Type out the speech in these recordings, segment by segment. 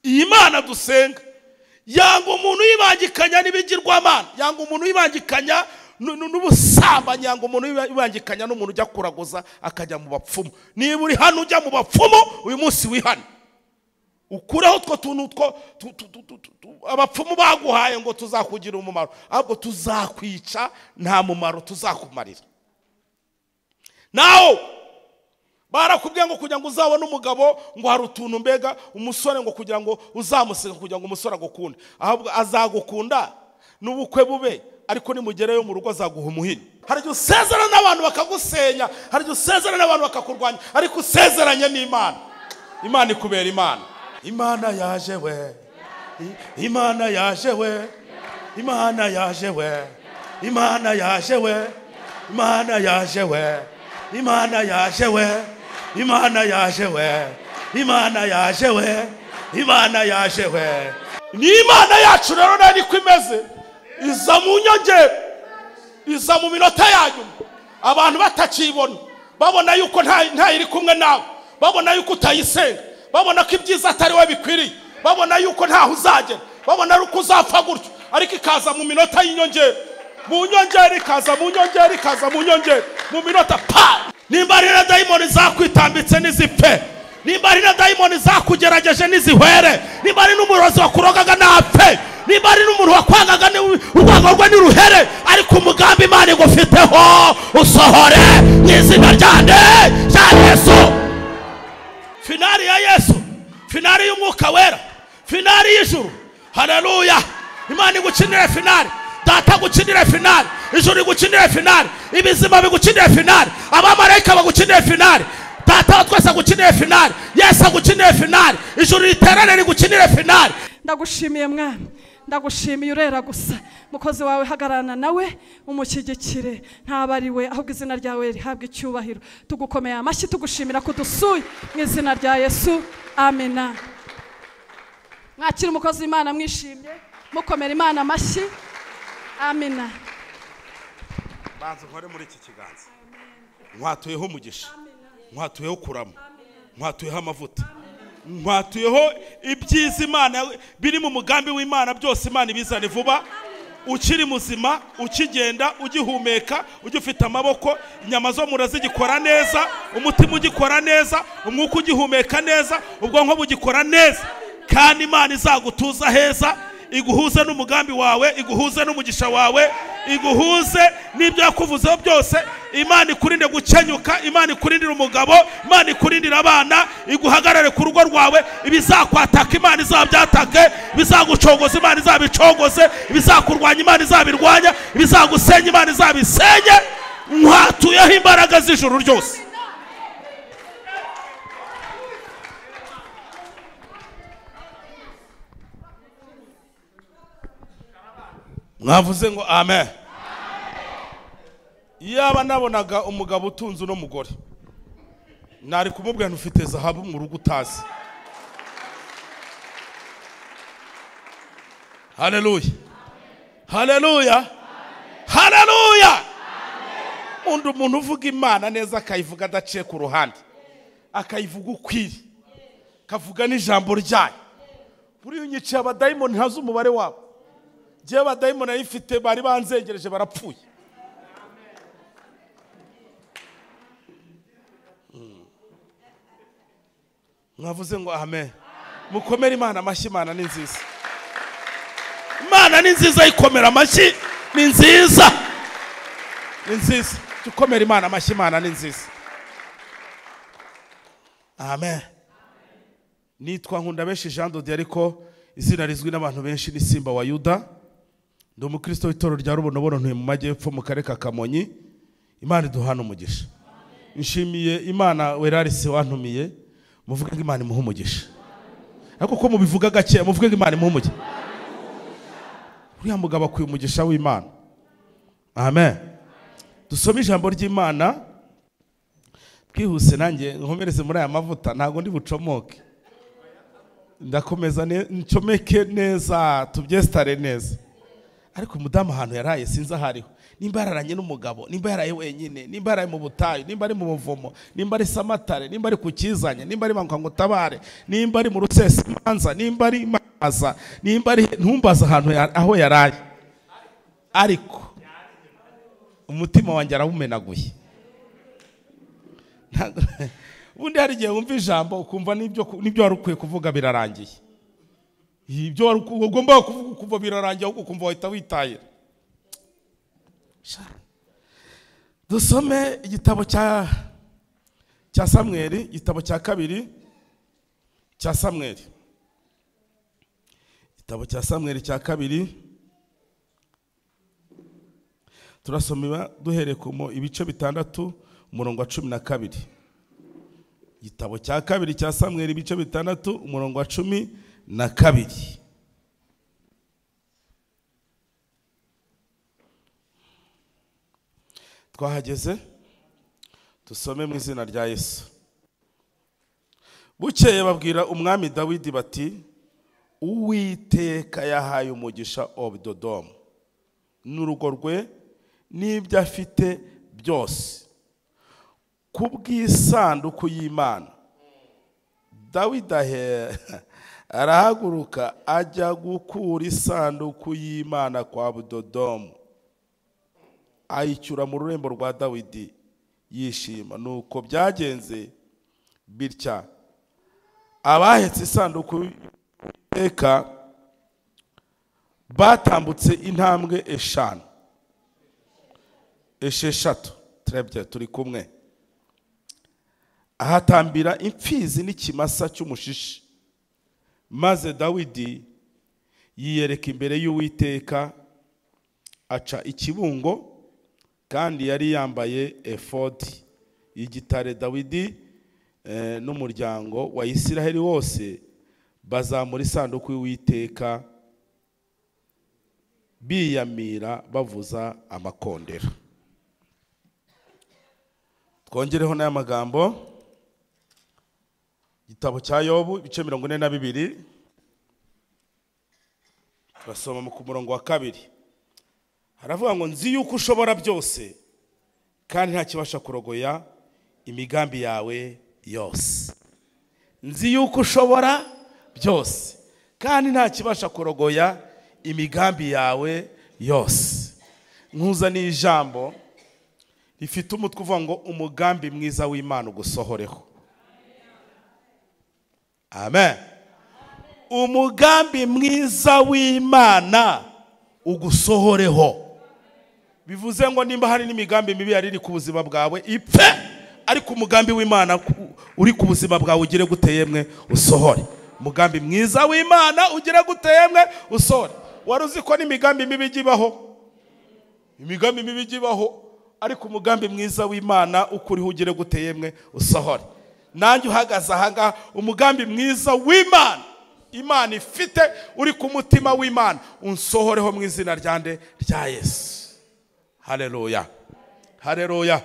iyi Mana dusenga yanga umuntu yibangikanya n'ibigirwamana, yanga umuntu yibangikanya n'ubusambanyi, yanga umuntu yibangikanya n'umuntu ujya kuraguza akajya mu bapfumu. Niba uri hano ujya mu bapfumu uyu munsi wihane, ukureho utwo tuntu abapfumu baguhaye ngo tuzakugira umumaro, ahubwo tuzakwica, nta mumaro tuzakumarira. Naho barakubwiye ngo kugira ngo uzabone umugabo ngo hari utuntu mbega umusore ngo kugira ngo uzamuseka kugira ngo umusore agukunde, ahubwo azagukunda n'ubukwe bube, ariko nimugereyo mu rugo azaguha umuhini. Hari igihe usezerana n'abantu bakagusenya, hari igihe usezerana n'abantu bakakurwanya, ariko usezeranye n'Imana. Imana ikubera Imana. Imana yaje we, Imana yaje we, Imana yaje we, Imana yaje we, Imana yaje we, Imana yaje we, Imana yaje we, Imana yaje we, Imana yaje we. Ni Imana yacu rero nari kwimeze, iza mu nyongera, iza mu minota yanyu, abantu batakibona, babona yuko nta iri kumwe nawe, babona yuko utayisenga, babona ko ibyiza atari we bikwiriye, babona yuko ntaho uzagera, babona yuko uzapfa gutyo, ariko ikaza mu minota y'inyongera, mu nyongera ikaza, mu nyongera ikaza, mu nyongera, mu minota pa. Nimba ari na dayimoni zakwitambitse n'izipfe, nimba ari na dayimoni zakugerageje n'izihwere, nimba ari n'umurozi wakurogaga napfe, nimba ari n'umuntu wakwangaga urwango rwe n'uruhere, ariko umugambi Imana igufiteho usohore mu izina rya Yesu. Finali ya Yesu, finali y'umwuka wera, finali y'ijuru. Haleluya. Imana igukinire finali, data gukinire finali, ijuru igukinire finali, ibizima bigukinire finali, abamarayika bagukinire finali, data twese gukinire finali, Yesu agukinire finali, ijuru riterane rigukinire finali. Ndagushimiye Mwami, ndagushimiye urera gusa, mukozi wawe hagararana nawe umushyigikire, ntabariwe ahubwo izina ryawe rihabwa icyubahiro. Tugukomeye amashyi tugushimira ko dusuye mu izina rya Yesu. Amena. Mwakira umukozi w'Imana mwishimye, mukomera Imana amashyi. Amena. Banza nkore muri iki kiganza. Nkwatuyeho umugisha, nkwatuyeho kurama, nkwatuyeho amavuta, nkwatuyeho ibyiza Imana biri mu mugambi w'Imana byose Imana ibizane vuba. Ukiri muzima, ukigenda, ugihumeka, ugifite amaboko, inyama zo murazigikora neza, umutima ugikora neza, umwuka ugihumeka neza, ubwonko bugikora neza, kandi Imana izagutuza heza, iguhuze n'umugambi wawe, iguhuze n'umugisha wawe, iguhuze n'ibyo yakuvuzeho byose. Imana ikurinde gukenyuka, Imana ikurindira umugabo, Imana ikurindira abana, iguhagarare ku rugo rwawe. Ibizakwataka Imana izabyatake, bizagucogoza Imana izabicogoze, ibizakurwanya Imana izabirwanya, ibizagusenya Imana izabisenye. Nkwatuyeho imbaraga z'ijuru ryose. Mwavuze ngo amen. Yaba nabonaga umugabo utunze uno mugore, nari kumubwira ntufite zahabu mu rugo utazi. Haleluya, haleluya, haleluya. Undi umuntu uvuga Imana neza akayivuga adaciye ku ruhande, akayivuga ukwiri, kavuga n'ijambo ryayo. Buri unyiciye abadayimoni ntazi umubare wabo. Je abadayimoni ayifite bari banzengereje barapfuye. Mwavuze ngo amen. Mukomere Imana amashyi. Imana ni nziza, Imana ni nziza, ikomera amashyi, ni nziza, ni nziza. Tukomere Imana amashyi. Imana ni nziza. Amen. Nitwa Nkundabeshi Jean de Dieu, ariko izina rizwi n'abantu benshi ni Simba wa Yuda. Ndi umukristo w'itoro rya Rubonobono, ntuye mu majyepfo mu karere ka Kamonyi. Imana iduhana umugisha. Nshimiye Imana Werarisi wantumiye, muvuge ngo Imana imuhe umugisha. Ariko ko mubivuga gake, muvuge ngo Imana imuhe umugisha. Uriya mugabo akwiye umugisha w'Imana. Amen. Dusome ijambo ry'Imana twihuse, nanjye nkomereze muri aya mavuta, ntago ndi bucomoke. Ndakomeza ncomeke neza, tubyestare neza. ariko umudamu ahantu yaraye sinzi ahariho, nimba yararanye n'umugabo, nimba yaraye wenyine, nimba yaraye mu butayu, nimba ari mu buvumo, nimba ari Samatare, nimba ari ku Kizanye, nimba ari Banguka ngo Tabare, nimba ari mu Rusesimanza, nimba ari Maza, nimba ari ntumbaza ahantu aho yaraye, ariko umutima wanjye arawumenaguye. Ubundi hari igihe wumva ijambo ukumva n'ibyo wari ukwiye kuvuga birarangiye, ibyo wari ugomba kuvuga ukumva birarangiye, ahubwo ukumva wahita witahira. Dusome igitabo cya Samweli, igitabo cya kabiri cya Samweli, igitabo cya Samweli cya kabiri. Turasoma duhereye ku ibice 6 umurongo wa 12. Igitabo cya kabiri cya Samweli ibice 6 umurongo wa 12. Twahageze, dusome mu izina rya Yesu. Bukeye babwira umwami Dawidi bati, Uwiteka yahaye umugisha Obededomu n'urugo rwe n'ibyo afite byose kubw'isanduku y'Imana. Dawidi arahaguruka ajya gukura isanduku y'Imana kwa Obededomu, ayicyura mu rurembo rwa Dawidi yishima. Nuko byagenze bitya, abahetse isanduku y'Uwiteka batambutse intambwe 6 trebye turi kumwe, ahatambira imfizi n'ikimasa cy'umushishi. Maze Dawidi yiyereka imbere y'Uwiteka, aca ikibungo, kandi yari yambaye efodi y'igitare. Dawidi n'umuryango wa Isiraheli wose bazamura isanduku y'Uwiteka biyamira bavuza amakondera. Twongereho n'aya magambo, igitabo cya Yobu ibice 42, turasoma ku murongo wa 2. Haravuga ngo, nzi yuko ushobora byose kandi nta kibasha kurogoya imigambi yawe yose. Nzi yuko ushobora byose kandi nta kibasha kurogoya imigambi yawe yose. Nkuzaniye ijambo rifite umutwe uvuga ngo umugambi mwiza w'Imana ugusohoreho. Amen. Umugambi mwiza w'Imana ugusohoreho. Bivuze ngo nimba hari n'imigambi mibi yari iri ku buzima bwawe ipfe, ariko umugambi w'Imana uri ku buzima bwawe ugire guteyemwe usohore. Umugambi mwiza w'Imana ugire guteyemwe usohore. Wari uzi ko n'imigambi mibi igibaho? Imigambi mibi igibaho, ariko umugambi mwiza w'Imana ukuriho ugire guteyemwe usohore. Nanjye uhagaze ahaga, umugambi mwiza w'Imana Imana ifite uri ku mutima w'Imana unsohoreho mu izina ryande rya Yesu. Haleluya, haleluya.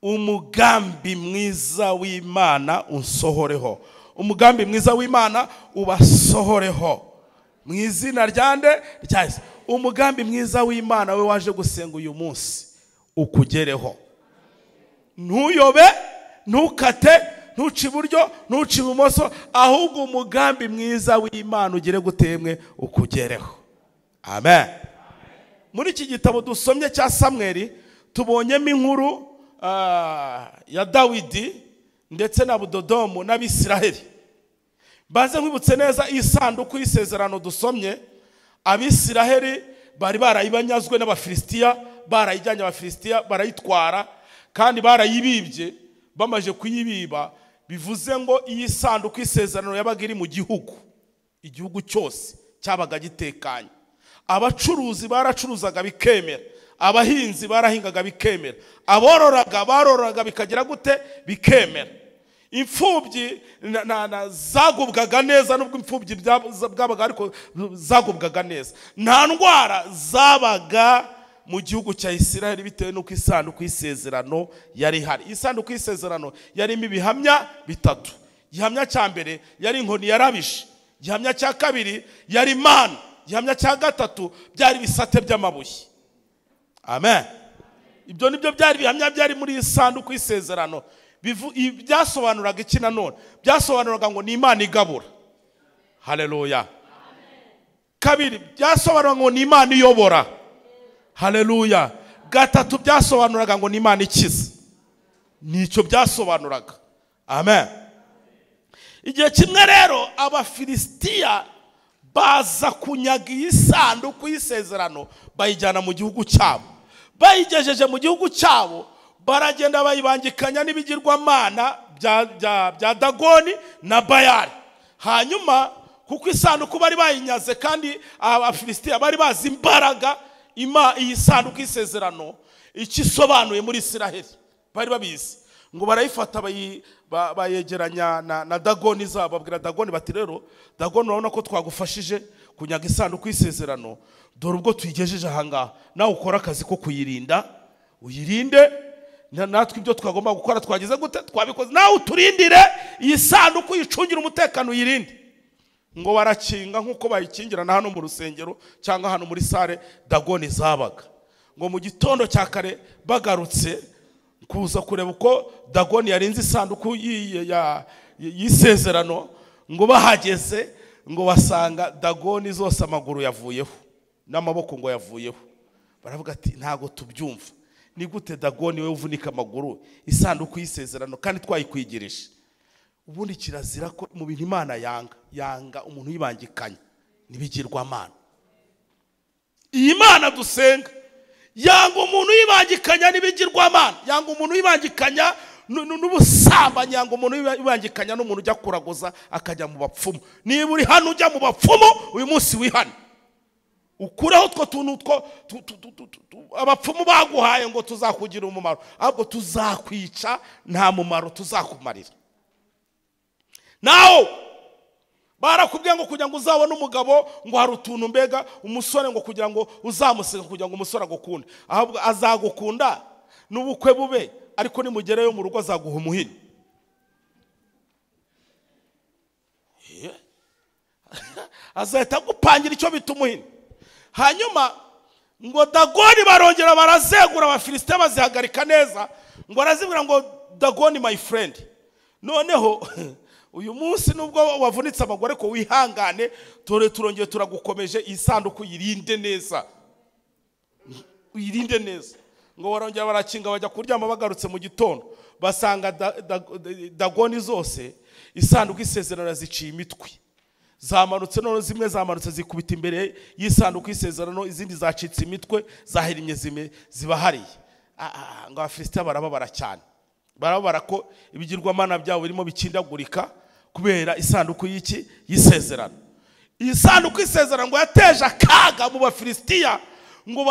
Umugambi mwiza w'Imana unsohoreho, umugambi mwiza w'Imana ubasohoreho mu izina ryande rya Yesu. Umugambi mwiza w'Imana we waje gusenga uyu munsi ukugereho. Ntuyobe, ntukate, ntuci iburyo, ntuci ibumoso, ahubwo umugambi mwiza w'Imana ugire gutemwe ukugereho. Amen. Muri iki gitabo dusomye cya Samweli tubonyemo inkuru ya Dawidi ndetse na Obededomu n'Abisiraheli. Baze nkwibutse neza isanduku y'isezerano dusomye, Abisiraheli bari barayibanyazwe n'Abafilisitiya, barayijyanye Abafilisitiya barayitwara, kandi barayibibye. Bamaje kuyibiba, bivuze ngo iyi sanduku y'isezerano yabaga iri mu igihugu cyose cyabaga gitekanye. Abacuruzi baracuruzaga bikemera, abahinzi barahingaga bikemera, abororaga bikagira gute bikemera. Imfubyi zagubwaga neza, nubwo imfubyi bwabaga ariko zagubwaga neza. Nta ndwara zabaga mu gihugu cya Isiraheli bitewe nuko isanduku y'isezerano yari hari. Isanduku y'isezerano yarimo ibihamya 3. Gihamya cya mbere yari inkoni yarabishe, gihamya cya kabiri yari mana gihamya cya gatatu byari ibisate by'amabuye. Amen. Ibyo nibyo byari bihamya byari muri isanduku y'isezerano. Byasobanuraga iki nanone? Byasobanuraga ngo ni Imana igabura. Haleluya. Kabiri, byasobanuraga ngo ni Imana iyobora. Haleluya. Gatatu, byasobanuraga ngo ni Imana ikiza. Nicyo byasobanuraga. Amen. Igihe kimwe rero Abafilisitiya baza kunyaga iyi sanduku y'isezerano bayijyana mu gihugu cyabo. Bayigejeje mu gihugu cyabo baragenda bayibangikanya n'ibigirwamana bya Dagoni na Bayali. Hanyuma kuko isanduku bari bayinyaze kandi Abafilisitiya bari bazi imbaraga iyi sanduku y'isezerano ikisobanuye muri Isiraheli, bari babizi, ngo barayifata bayegeranya na Dagoni zabo. Babwira Dagoni bati rero Dagoni, urabona ko twagufashije kunyaga isanduku y'isezerano, dore ubwo tuyigejeje ahangaha, nawe ukora akazi ko kuyirinda, uyirinde, natwe ibyo twagomba gukora twagize gute, twabikoze, nawe uturindire iyi sanduku, yicungira umutekano, uyirinde. Ngo barakinga nk'uko bayikingirana hano mu rusengero cyangwa hano muri sare Dagoni zabaga. Ngo mu gitondo cya kare bagarutse kuza kureba uko Dagoni yarinze isanduku y'isezerano, ngo bahageze ngo basanga Dagoni zose amaguru yavuyeho n'amaboko ngo yavuyeho. Baravuga ati ntago tubyumva, ni gute Dagoni we uvunika amaguru isanduku y'isezerano kandi twayikwigirije? Ubundi kirazira ko mu bintu Imana yanga umuntu yibangikanya n'ibigirwamana. Iyi Mana dusenga yanga umuntu yibangikanya n'ibigirwamana, yanga umuntu yibangikanya n'ubusambanyi, yanga umuntu yibangikanya n'umuntu ujya kuraguza akajya mu bapfumu. Niba uri hano ujya mu bapfumu, uyu munsi wihane ukureho utwo tuntu abapfumu baguhaye ngo tuzakugira umumaro, ahubwo tuzakwica, nta mumaro tuzakumarira. Naho barakubwiye ngo kugira ngo uzabone umugabo ngo hari utuntu mbega umusore ngo kugira ngo uzamuseka kugira ngo umusore agukunde, ahubwo azagukunda n'ubukwe bube, ariko nimugereyo mu rugo azaguha umuhini. Azahita gupangira icyo bita umuhini. Hanyuma ngo Dagoni barongera barazegura, Abafilisitiya bazihagarika neza, ngo barazibwira ngo Dagoni my friend, noneho uyu munsi nubwo wavunitse amagore ko wihangane, turongeye turagukomeje, isanduku yirinde neza, uyirinde neza. Ngo barongera barakinga bajya kuryama, bagarutse mu gitondo basanga Dagoni zose isanduku y'isezerano ziciye imitwe, zamanutse, none zimwe zamanutse zikubita imbere y'isanduku y'isezerano, izindi zacitse imitwe zahirimye zibahariye. Ngo Abafilisitiya barababara cyane, barababara ko ibigirwamana byabo birimo bikindagurika kubera isanduku y'isezerano. Iyi sanduku y'isezerano ngo yateje akaga mu Bafilisitiya, ngo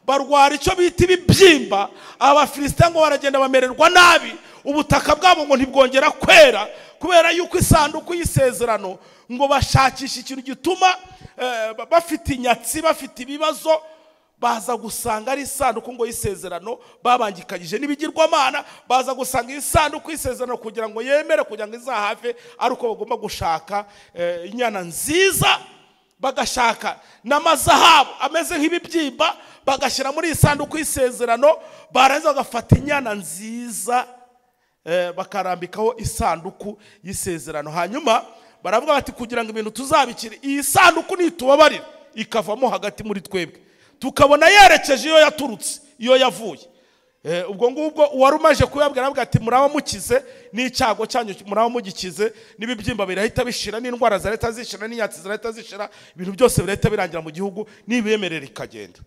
barwara icyo bita ibibyimba. Abafilisitiya ngo baragenda bamererwa nabi, ubutaka bwabo ngo ntibwongera kwera kubera yuko isanduku y'isezerano ngo bashakisha ikintu gituma bafite inyatsi, bafite ibibazo, baza gusanga ari isanduku ngo y'isezerano babangikanyije n'ibigirwamana. Baza gusanga isanduku y'isezerano kugira ngo yemere, kugira ngo izahave, ari uko bagomba gushaka inyana nziza, bagashaka n'amazahabu ameze nk'ibibyimba, bagashyira muri isanduku y'isezerano, barangiza bagafata inyana nziza bakarambikaho isanduku y'isezerano. Hanyuma baravuga bati kugira ngo ibintu tuzabikire, iyi sanduku nitubabarira ikavamo hagati muri twebwe, tukabona yerekeje iyo yaturutse, iyo yavuye, ubwo ngubwo uwari umaje kuyabwira avuga ati muraba mukize n'icyago cyanyu, muraba mugikize, n'ibibyimba birahita bishira, n'indwara zirahita zishira, n'inyatsi zirahita zishira, ibintu byose birahita birangira mu gihugu, nibemerera ikagenda.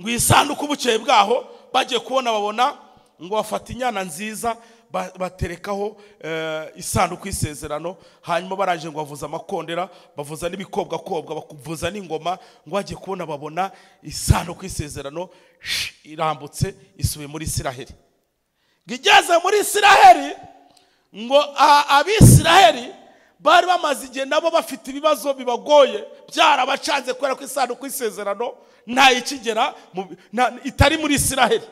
Ngo isanduku bukeye bwaho bagiye kubona, babona ngo bafata inyana nziza baterekaho isanduku y'isezerano. Hanyuma baranje ngo bavuza amakondera, bavuza n'ibikobwakobwa, bakuvuza n'ingoma, ngo bagiye kubona babona isanduku y'isezerano irambutse isubiye muri Isiraheli. Igeze muri Isiraheli, ngo Abisiraheli bari bamaze igihe nabo bafite ibibazo bibagoye, byarabacanze kubera ko isanduku y'isezerano nta ikigera itari muri Isiraheli.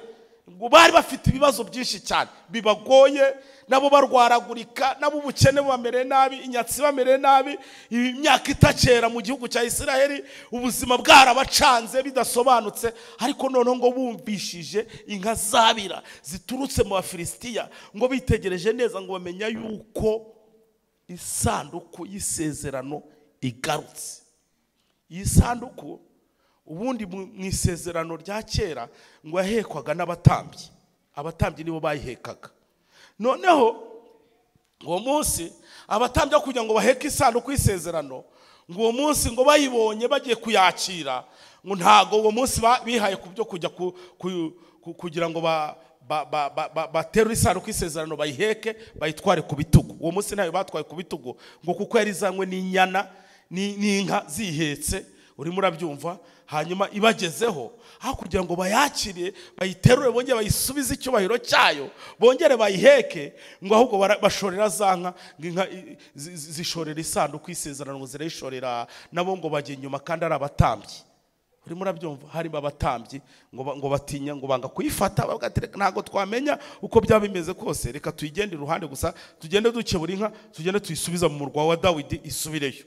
ngo bari bafite ibibazo byinshi cyane bibagoye, nabo barwaragurika, nabo ubukene bamere nabi, inyatsi bamere nabi, imyaka itakera mu gihugu cya Isiraheli, ubuzima bwarabacanze bidasobanutse. Ariko noneho ngo bumvishije inka zabira ziturutse mu Bafilisitiya, ngo bitegereje neza ngo bamenya yuko isanduku y'isezerano igarutse. Iyi sanduku ubundi mu isezerano rya kera ngo yahekwaga n'abatambyi. Abatambyi nibo bayihekaga. Noneho uwo munsi abatambyi kugira ngo baheke isanduku y'isezerano, ngo uwo munsi ngo bayibonye bagiye kuyakira, ngo ntago uwo munsi bihaye ku byo kujya kugira ngo baterura isanduku y'isezerano bayiheke bayitware ku bitugu. Uwo munsi nayo batwaye ku bitugu, ngo kuko yari izanywe n'inyana n'inka zihetse, urimo urabyumva. Hanyuma ibagezeho aho kugira ngo bayakire bayiterure bongere bayisubize icyubahiro cyayo bongere bayiheke, ngo ahubwo bashorera za nka, inka zishorera isanduku y'isezerano ngo zirayishorera, nabo ngo bajye inyuma kandi ari abatambyi. Urimo urabyumva, harimo abatambyi ngo batinya, ngo banga kuyifata, bagatereka ntago twamenya uko byaba bimeze kose, reka tuyigende iruhande gusa, tugende dukebura inka, tugende tuyisubiza mu murwa wa Dawidi isubireyo.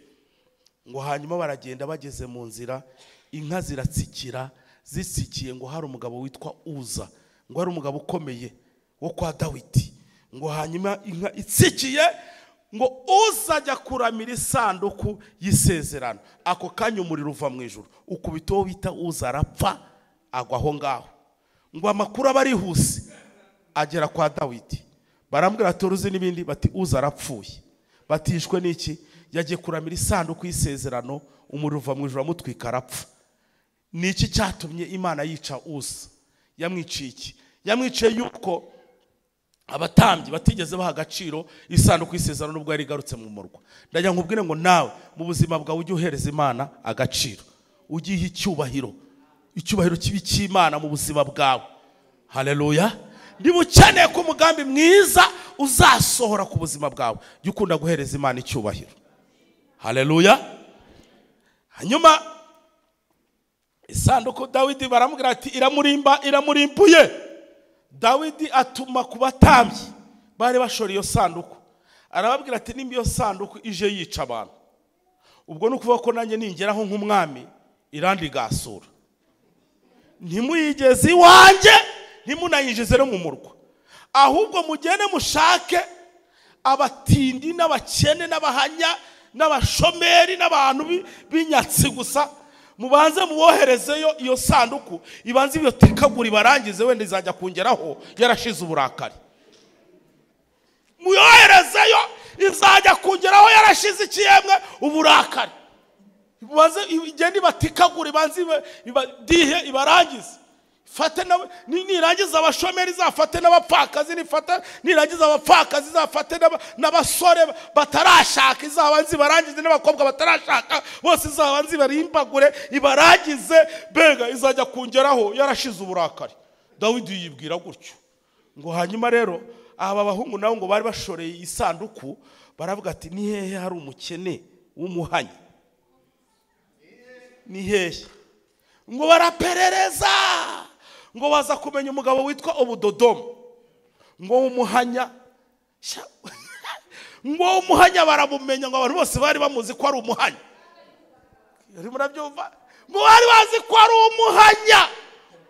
Ngo hanyuma baragenda, bageze mu nzira inka ziratsikira, zitsikiye ngo hari umugabo witwa Uza, ngo hari umugabo ukomeye wo kwa Dawidi. Ngo hanyuma inka itsikiye, ngo uzajya kuramira isanduku y'isezerano, ako kanya umuriro uva mu ijuru ukubita uwo bita Uza, arapfa agwa aho ngaho. Ngo amakuru aba arihuse agera kwa Dawidi, barambwira turuzi n'ibindi, bati Uza arapfuye. Batishwe n'iki? Yagiye kuramira isanduku y'isezerano, umuriro uva mu ijuru amutwika arapfa. Niki cyatumye Imana yica Uza? Yamwiciye iki? Yamwiciye yuko abatambyi batigeze baha agaciro isanduku y'isezerano nubwo yari igarutse mu murwa. Ndajya nkubwire ngo nawe mu buzima bwawe ujye uhereza Imana agaciro, ugiye icyubahiro kibi cy'Imana mu buzima bwawe. Haleluya. Niba ukeneye ko umugambi mwiza uzasohora ku buzima bwawe, jya ukunda guhereza Imana icyubahiro. Haleluya. Hanyuma isanduku Dawidi baramubwira ati iramurimbuye. Dawidi atuma ku batambyi bari bashora iyo sanduku, arababwira ati nimba iyo sanduku ije yica abantu, ubwo nukuvuga ko nanjye ningeraho nk'umwami irandi gasura, ntimuyigeze iwanjye, ntimunayinjize no mu murwa, ahubwo mugende mushake abatindi n'abakene n'abahanya n'abashomeri n'abantu b'inyatsi gusa, mubanze muboherezeyo iyo sanduku, ibanze iyo tekagura ibarangize, wenda izajya kungeraho yarashize uburakari. Muyoherezeyo izajya kungeraho yarashize ikiyemwe uburakari, ibanze igende ibatikagura, ibanze dihe ibarangize. Fate nawe nirangiza abashomeri zafate n'abapfakazi, nirangiza abapfakazi zafate n'abasore batarashaka, izabanze barangize n'abakobwa batarashaka bose, izabanze barimbagure ibarangize, bega izajya kungeraho yarashize uburakari. Dawidi yibwira gutyo. Ngo hanyuma rero aba bahungu nabo ngo bari bashoreye isanduku, baravuga ati ni hehe hari umukene w'umuhanya? Ni hehe? Ngo baraperereza, ngo baza kumenya umugabo witwa Obudodomu, ngo umuhanya ngo umuhanya baramumenya, ngo abantu bose bari bamuzi ko ari umuhanya. Yari murabyumva, ngo bari bazi ko ari umuhanya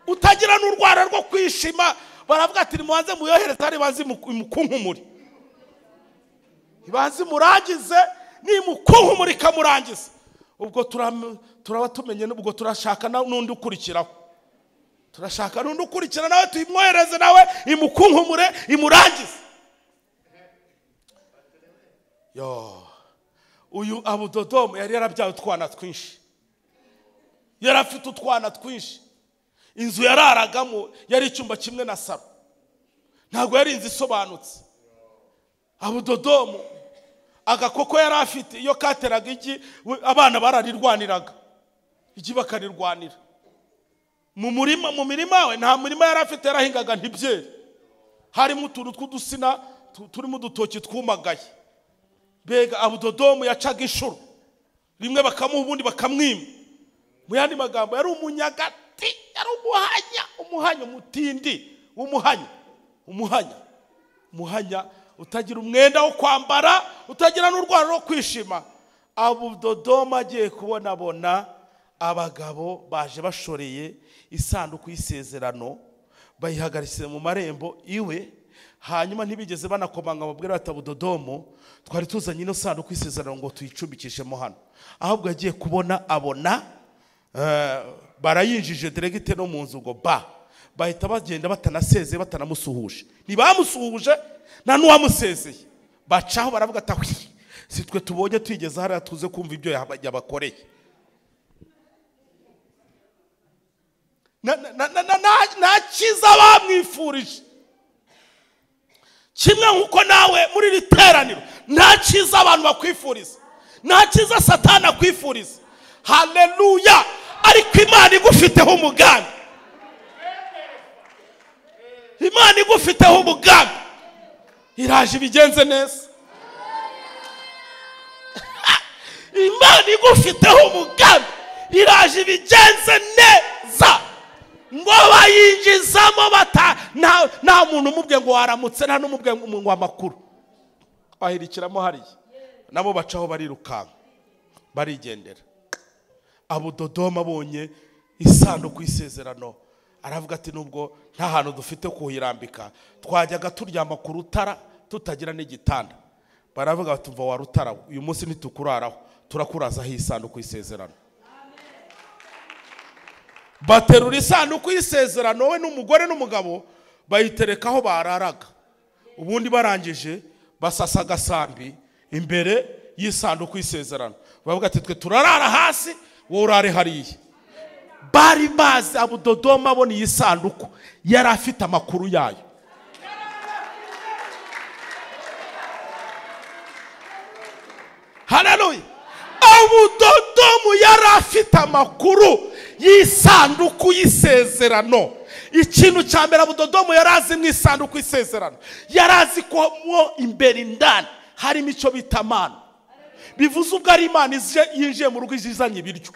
utagira n'urwara rwo kwishima. Baravuga ati nimubanze muyohereze, ari bazi imukunkumuri, ibanze murangize, nimukunkumuri kamurangize, ubwo turaba tumenye, ubwo turashaka n'undi ukurikiraho, turashaka n'undi ukurikira nawe tuyimwohereze nawe imukunkumure imurangize. Uyu Abudodomu yari yarabyaye utwana twinshi, yari afite utwana twinshi. Inzu yararagamo yari icyumba kimwe na saro, ntabwo yari inzu isobanutse. Abudodomu agakoko yari afite, iyo kateraga igi abana bararirwaniraga, igi bakarirwanira. Mu mirima we nta murima yari afite, yarahingaga ntibyere, harimo utuntu tw'udusina turimo udutoki twumagaye. Bega Abudodomu yacaga inshuro, rimwe bakamuha ubundi bakamwima. Mu yandi magambo yari umunyagati, yari umuhanya umutindi umuhanya utagira umwenda wo kwambara, utagira n'urwara rwo kwishima. Abudodoma agiye kubona abagabo baje bashoreye isanduku y'isezerano, bayihagaritse mu marembo iwe. Hanyuma ntibigeze banakomanga babwira bati Abudodomo, twari tuzanye ino sanduku y'isezerano ngo tuyicumbikishemo hano. Ahubwo agiye abona barayinjije diregite no mu nzu ngo bahita bagenda batanasezeye, batanamusuhuje. Ntibamusuhuje nta n'uwamusezeye, bacaho baravuga ati si twe tubonye twigeze hariya tuze kumva ibyo yabakoreye. Nta cyiza bamwifurije, kimwe nk'uko nawe muri iri teraniro nta cyiza abantu bakwifuriza, nta cyiza Satani akwifuriza. Haleluya! Ariko Imana igufiteho umugambi, Imana igufiteho umugambi, iraje ibigenze neza. Imana igufiteho umugambi, iraje ibigenze neza. Ngo bayinjizamo nta muntu umubwiye ngo waramutse, nta n'umubwiye ngo amakuru. Bahirikiramo hariya nabo bacaho barirukanka barigendera. Abudodoma abonye isanduku y'isezerano aravuga ati nubwo nta hantu dufite kuhirambika, twajyaga turyama ku rutara tutagira n'igitanda. Baravuga bati umva wa rutara, uyu munsi ntitukuraraho, turakurazaho isanduku y'isezerano. Baterura isanduku y'isezerano, we n'umugore n'umugabo bayiterekaho bararaga. Ubundi barangije basasa agasambi imbere y'isanduku y'isezerano, bavuga ati twe turarara hasi, wowe urare hariya. Bari bazi Abudodoma abona iyi sanduku yari afite amakuru yayo. Haleluya! Abudodomu yari afite amakuru y'isanduku y'isezerano. Ikintu cya mbere Abudodomu yari azi mu isanduku y'isezerano, yari azi ko mo imbere indani harimo icyo bita mana. Bivuze ubwo ari Imana yinjiye mu rugo izanye ibiryo.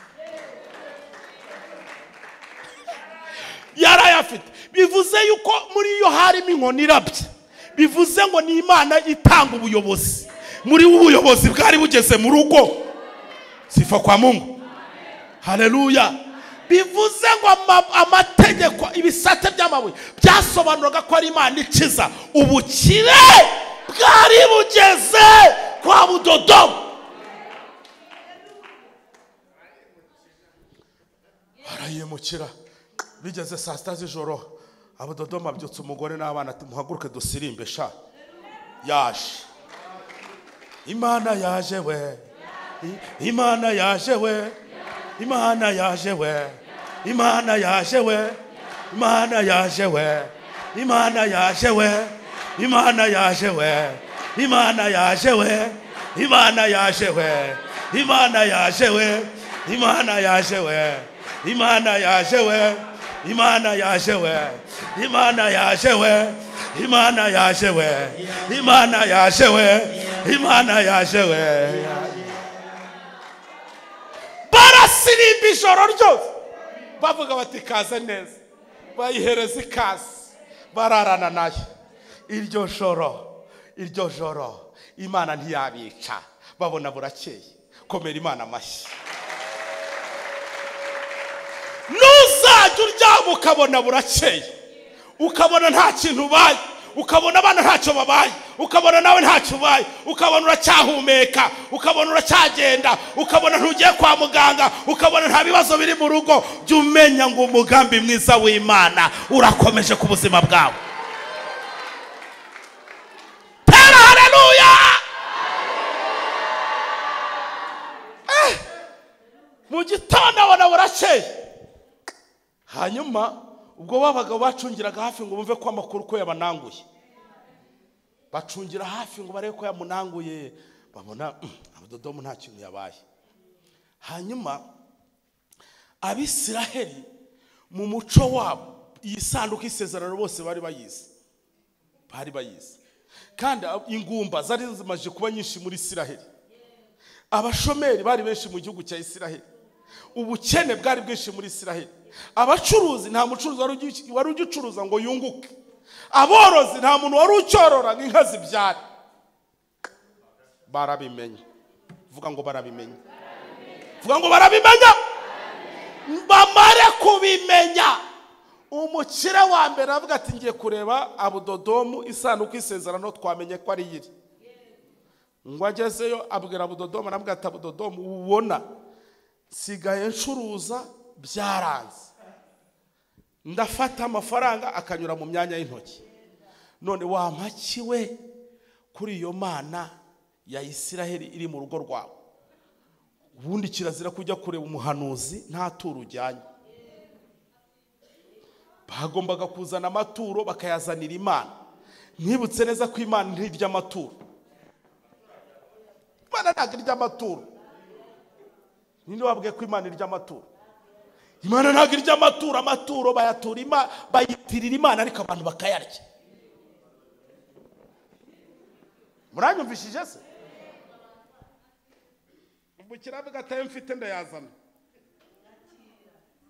Yari ayafite. Bivuze yuko muri iyo harimo inkoni irabye. Bivuze ngo ni Imana itanga ubuyobozi. Muri ubuyobozi bwari bugeze mu rugo. Sifa kwa Mungu. Haleluya! Bivuze ngo amategeko, ibisate by'amabuye byasobanuraga ko ari Imana ikiza. Ubukire bwari bugeze kwa Abudodomu. Arayimukira. Bigeze saa sita z'ijoro, Abudodomu abyutsa umugore n'abana ati muhaguruke dusirimbe sha. Yaje. Imana yaje we. Imana yaje we. Imana yaje we. Imana yaje we. Imana yaje we. Imana yaje we. Imana yaje we. Imana yaje we. Imana yaje we. Imana yaje we. Imana yaje we. Imana yaje we. Imana yaje we. Imana yaje we. Imana yaje we. Imana yaje we. Imana yaje we. Barasirimba ijoro ryose bavuga bati kaze neza, bayihereza ikaze, bararana nayo. Iryo joro Imana ntiyabica, babona burakeye. Komera Imana amashyi. Nuzajya uryama ukabona burakeye, ukabona nta kintu ubaye, ukabona abana ntacyo babaye, ukabona nawe ntacyo ubaye, ukabona uracyahumeka, ukabona uracyagenda, ukabona ntugiye kwa muganga, ukabona nta bibazo biri mu rugo, jya umenya ngo umugambi mwiza w'Imana urakomeje ku buzima bwawe. Tera haleluya! Mu gitondo abona burakeye. Hanyuma ubwo babaga bacungiraga hafi ngo bumve ko amakuru ko yabananguye, bacungira hafi ngo barebe ko yamunanguye, babona Abudodomu nta kintu yabaye. Hanyuma Abisiraheli mu muco wabo iyi sanduku y'isezerano bose bari bayizi, kandi ingumba zari zimaje kuba nyinshi muri Isiraheli. Abashomeri bari benshi mu gihugu cya Isiraheli, ubukene bwari bwinshi muri Isiraheli. Abacuruzi nta mucuruzi wari ugicuruza ngo yunguke, aborozi nta muntu wari ucyorora nk'inka zibyara. Barabimenye. Vuga ngo barabimenye. Vuga ngo barabimenya. Bamare kubimenya. Umukire wa mbere avuga ati ngiye kureba Abudodomu, isanduku y'isezerano twamenye ko ari yiri. Ngo agezeyo abwira Abudodomu, arambwira ati Abudodomu, ubona sigaye ncuruza byaranze, ndafata amafaranga akanyura mu myanya y'intoki. None wampakiwe kuri iyo Mana ya Isiraheli iri mu rugo rwawe. Ubundi kirazira kujya kureba umuhanuzi nta turo ujyanye. Bagombaga kuzana amaturo bakayazanira Imana. Mwibutse neza ko Imana ntirya amaturo. Imana ntabwo irya amaturo. Ninde wabwiye ko Imana irya amaturo? Imana ntabwo irya amaturo. Amaturo bayatura Imana, bayitirira Imana, ariko abantu bakayarya. Muranyumvishije se? Umukira bigataye mfite ndayazana.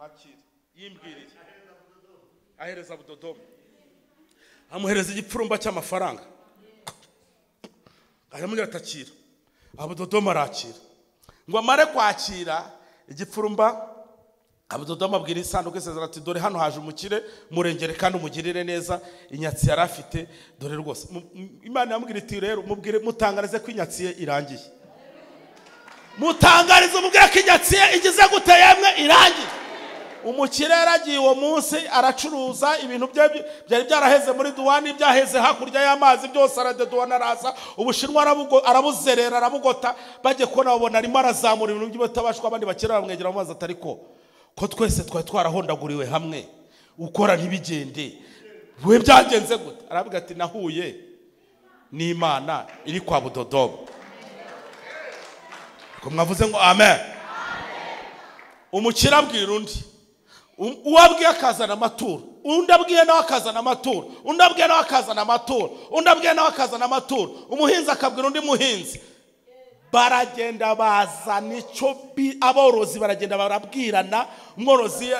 Akira yimbwirire. Ahereza Abudodomu. Amuhereza igipfurumba cy'amafaranga. Aramubwira atakira. Abudodomu arakira. Ngo amare kwakira igipfurumba, Abudodomu abwira isanduku y'isezerano ati dore hano haje umukire, murengere kandi umugirire neza. Inyatsi yari afite dore rwose. Imana yamubwira iti rero mubwire mutangarize ko inyatsi ye irangiye. Mutangarize mubwire ko inyatsi ye igize gute yemwe irangiye. Umukire yaragiye uwo munsi aracuruza ibintu byari byaraheze muri duwani, byaheze hakurya y'amazi byose aradeduwana, araza Ubushinwa arabuzerera arabugota. Bajye kubona babona arimo arazamura ibintu by'ubutabashwa, abandi bakera bamwegera mu mazi atari ko twese twari twarahondaguriwe hamwe ukora ntibigende, we byagenze gute? Aravuga ati nahuye n'Imana iri kwa Abudodomu. Ko mwavuze ngo amen. Umukire abwira undi, uwabwiye akazana amaturo, undi abwiye nawe akazana amaturo, undi abwiye nawe akazana amaturo, undi abwiye nawe akazana amaturo. Umuhinzi akabwira undi muhinzi. Baragenda bazana icyo aborozi baragenda barabwirana. Umworozi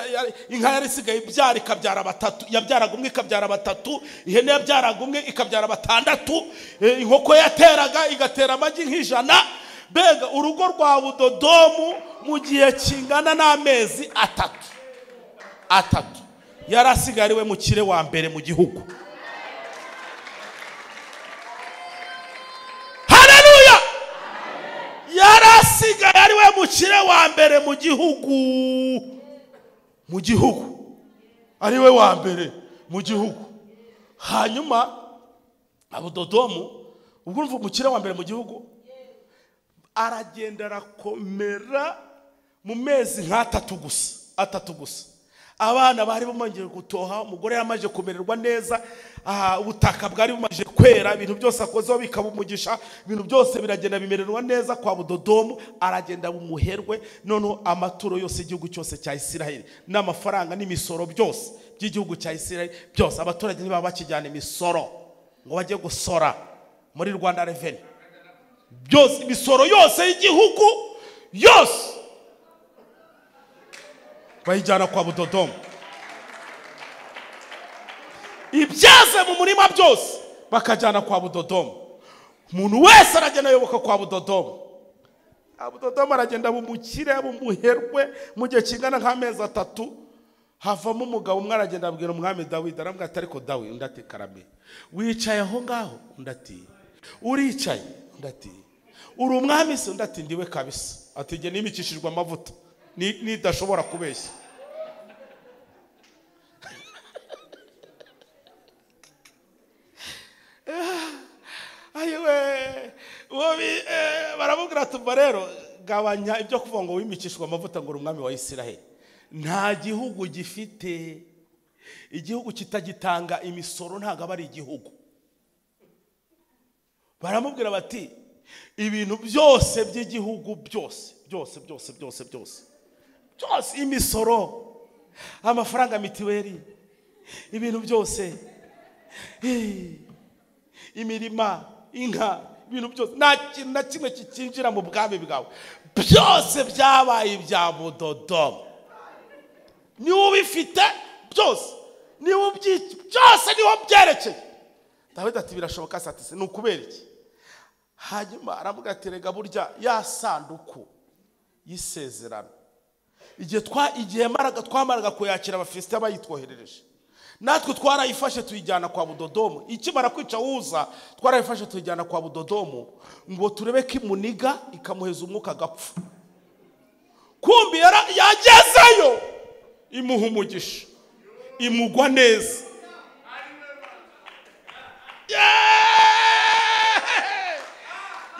inka yari isigaye ibyara ikabyara batatu, yabyaraga umwe ikabyara batatu, ihene yabyaraga umwe ikabyara batandatu, inkoko yateraga igatera amagi nk'ijana. Bega urugo rwa Abudodomu mu gihe kingana n'amezi atatu yarasigaye ari we mukire wa mbere mu gihugu. Haleluya! Yarasigaye ari we mukire wa mbere mu gihugu, ari we wa mbere mu gihugu. Hanyuma Abudodomu, ubwo urumva umukire wa mbere mu gihugu, aragenda arakomera mu mezi nk'atatu gusa. Abana bari bamaze gutoha, umugore yamaze kumererwa neza, ubutaka bwari bumaze kwera, ibintu byose akozeho bikaba umugisha, ibintu byose biragenda bimererwa neza kwa Abudodomu. Aragenda bumuherwe. None amaturo yose igihugu cyose cya Isiraheli n'amafaranga n'imisoro byose by'igihugu cya Isiraheli byose, abaturage niba bakijyana imisoro ngo bajye gusora muri Rwanda Revenue, byose imisoro yose y'igihugu yose bayijyana kwa Abudodomu. Ibyaze mu murima byose bakajyana kwa Abudodomu. Umuntu wese aragenda ayoboka kwa Abudodomu. Abudodomu aragenda bumukire bumuherwe mu gihe kingana nk'amezi 3. Havamo umugabo umwe aragenda abwira umwami Dawidi, arambwira ati ariko Dawidi, undi ati karame, wicaye aho ngaho? Undi ati uricaye? Undi ati uri umwami se? Undi ati ndiwe kabisa. Ati nge nimikishijwe amavuta nidashobora kubeshya. Ayiwe baramubwira ati rero gabanya ibyo kuvuga ngo wimikishijwe amavuta ngo uri umwami wa Isiraheli. Nta gihugu gifite, igihugu kitagitanga imisoro ntabwo aba ari igihugu. Baramubwira bati ibintu byose by'igihugu byose imisoro, amafaranga mitiweli, ibintu byose, imirima, inka, ibintu byose, nta kintu na kimwe kikinjira mu bwami bwawe, byose byabaye ibya Abudodomu. Niwe ubifite byose. niwe byose niho byerekeye. Dawidi ati birashoboka se? Ati ni ukubera iki? Hanyuma aravuga ati rega burya ya sanduku y'isezerano igihe twamaraga kuyakira Abafilisitiya bayitwoherereje, natwe twarayifashe tuyijyana kwa Budodomu. Ikimara kwica Uza twarayifashe tuyijyana kwa Budodomu ngo turebe ko imuniga ikamuheza umwuka agapfa. Kumbi yagezeyo imuha umugisha, imugwa neza.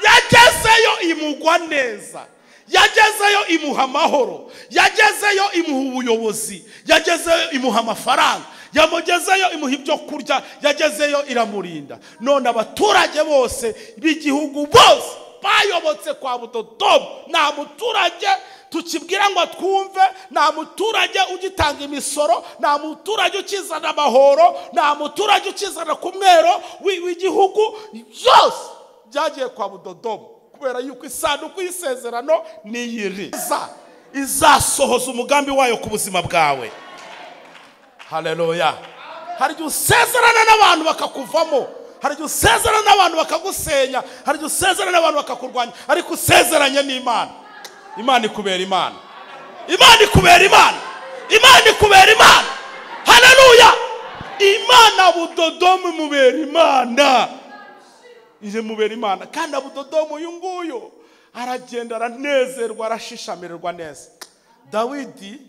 Yagezeyo imugwa neza, yagezeyo imuha amahoro, yagezeyo imuha ubuyobozi, yagezeyo imuha amafaranga, yamugezeyo imuha ibyo kurya, yagezeyo iramurinda. None abaturage bose b'igihugu bose bayobotse kwa Budodomu. Nta muturage tukibwira ngo twumve, nta muturage ugitanga imisoro, nta muturage ukizana amahoro, nta muturage ukizana ku mwero w'igihugu. Byose byagiye kwa Budodomu kubera yuko isanduku y'isezerano niyiri izasohoza umugambi wayo ku buzima bwawe. Haleluya. Hari igihe usezerana n'abantu bakakuvamo, hari igihe usezerana n'abantu bakagusenya, hari igihe usezerana n'abantu bakakurwanya, ariko usezeranye n'Imana, Imana ikubera Imana, Imana ikubera Imana, Imana ikubera Imana. Haleluya. Imana Budodomu imubera Imana, ije mubera Imana. Kandi Budodomu uyu nguyu aragenda aranezerwa, arashishamirwa neza. Dawidi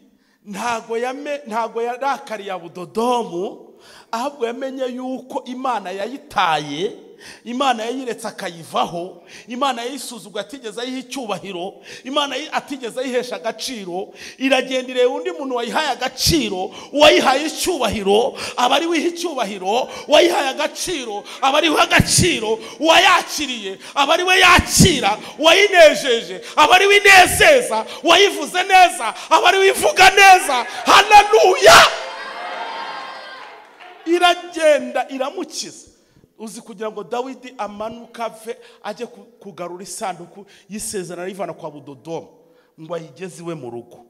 ntago yarakariye Budodomu, ahubwo yamenye yuko Imana yayitaye, Imana yayiretse akayivaho, Imana yayisuzugwa atigeze ayiha icyubahiro, Imana atigeze ayihesha agaciro. Iragenda ireba undi muntu wayihaye agaciro, wayihaye icyubahiro, abari wiha icyubahiro, wayihaye agaciro, abari wiha agaciro, wayakiriye, abari we yakira, wayinejeje, abari winezeza, wayivuze neza, abari wivuga neza. Haleluya. Iragenda iramukiza. Uzi kugira ngo Dawidi amanuka ave ajye kugarura isanduku y'isezerano rivana kwa Budodomu ngo ayigeze iwe mu rugo,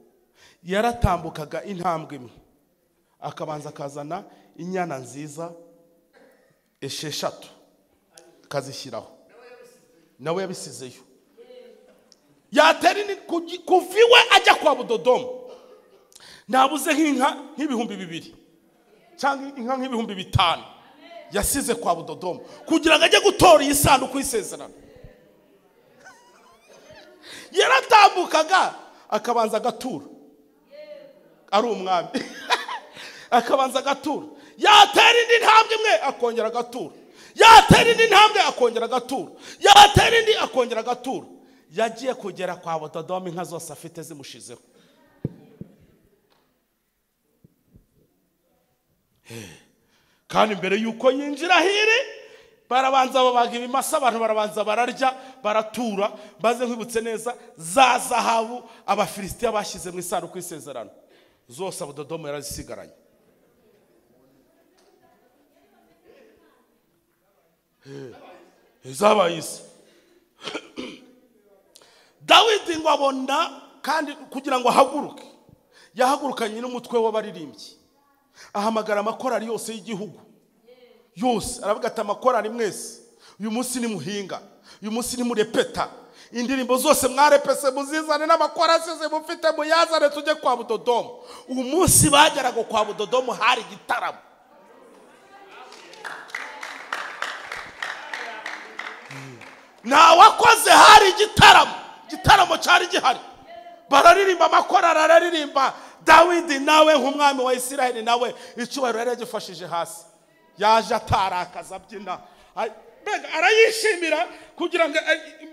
yaratambukaga intambwe imwe akabanza akazana inyana nziza 6 akazishyiraho. Nawe yabisizeyo. Yatera kuva iwe ajya kwa Budodomu nabuze nk'ibihumbi 2 cyangwa inka nk'ibihumbi 5 yasize kwa Budodomu kugira ngo ajye gutora iyi sanduku y'isezerano. Yaratambukaga akabanza agatura, ari umwami akabanza agatura, yatera indi ntambwe imwe akongera agatura, yatera indi ntambwe akongera agatura, yatera indi akongera agatura. Yagiye kugera kwa Budodomu inka zose afite zimushizeho. Kandi mbere yuko yinjira hiri barabanza babaga ibimasa, abantu barabanza bararya baratura. Baze nkwibutse neza za zahabu Abafilisitiya bashyize mu isanduku y'isezerano zose Budodomu yarazisigaranye. Zabayise Dawidi ngo abona, kandi kugira ngo ahaguruke yahagurukanye n'umutwe w'abaririmbyi, ahamagara amakorari yose y'igihugu yose. Aravuga ati amakorari mwese uyu munsi ni muhinga, uyu munsi ni murepeta, indirimbo zose mwarepese muzizane, n'amakorasi yose mufite muyazane tujye kwa Budodomu. Uyu munsi bageraga kwa Budodomu hari igitaramo. Wakoze hari igitaramo cyari gihari, bararirimba, amakorari araririmba. Dawidi nawe nk'umwami wa Isiraheli nawe icyubahiro yari yagifashije hasi, yaje atarakaza abyina, mbega arayishimira kugira ngo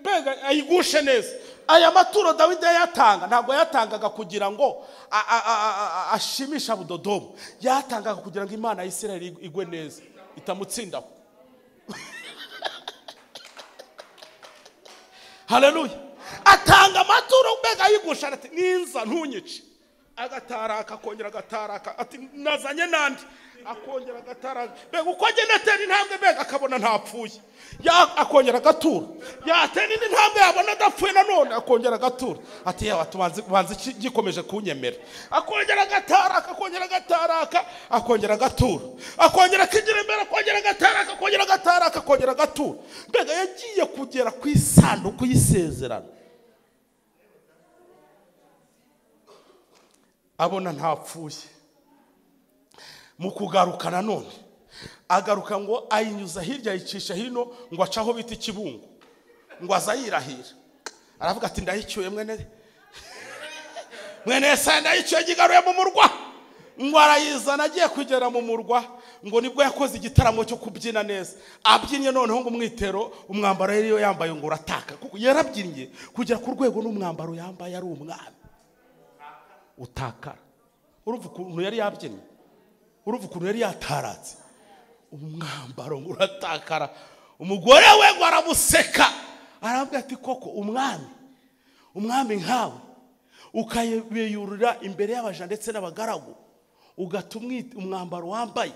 mbega ayigushe neza. Aya maturo Dawidi yatanga ntabwo yatangaga kugira ngo ashimisha Budodomu, yatangaga kugira ngo Imana ya Isiraheli igwe neza itamutsindaho. Haleluya. Atanga amaturo mbega ayigusha ati ninza ntunyice, agataraka akongera agataraka ati nazanye nandi akongera agataraka mbega uko agenda atera intambwe mbega akabona ntapfuye akongera agatura yatera indi ntambwe yabona adapfuye nanone akongera agatura ati yewe tubanze gikomeje kunyemera akongera agataraka akongera agataraka akongera agatura akongera akigira imbere akongera agataraka akongera agataraka akongera agatura mbega yagiye kugera ku isanduku y'isezerano abona ntapfuye. Mu kugaruka nanone agaruka ngo ayinyuza hirya yicisha hino ngo acaho biti kibungu ngo azayirahira aravuga ati ndayicyuye mwene Yesaya ndayicyuye gigaruye mu murwa ngo arayizana agiye kugera mu murwa ngo nibwo yakoze igitaramo cyo kubyina neza abyinnye noneho ngo umwitero umwambaro yari yambaye ngo urataka kuko yarabyinnye kugera ku rwego n'umwambaro yambaye ari umwami utakara. Urumva ukuntu yari yabyinnye, urumva ukuntu yari yataratse umwambaro ngo uratakara. Umugore we ngo aramuseka aravuga ati koko umwami nkawe ukayeyurira imbere y'abaja ndetse n'abagaragu ugatumwa umwambaro wambaye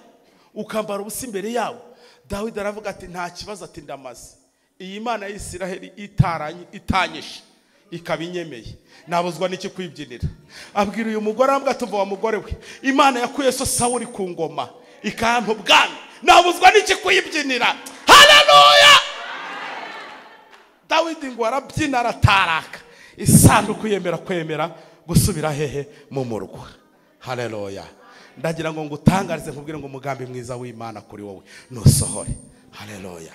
ukambara ubusa imbere yawo. Dawidi aravuga ati nta kibazo ati ndamaze iyi Imana y'Isiraheli itanyishe ikabinyemeye nabuzwa n'iki kwibyinira. Abwira uyu mugore aravuga ati umva wa mugore we Imana yakuye so Sawuli ku ngoma ikampa ubwami nabuzwa n'iki kuyibyinira. Haleluya! Dawidi ngo arabyina arataraka isanduku yemera kwemera gusubira hehe mu murwa. Haleluya! Ndagira ngo ngutangarize nkubwire ngo umugambi mwiza w'Imana kuri wowe nusohore. Haleluya!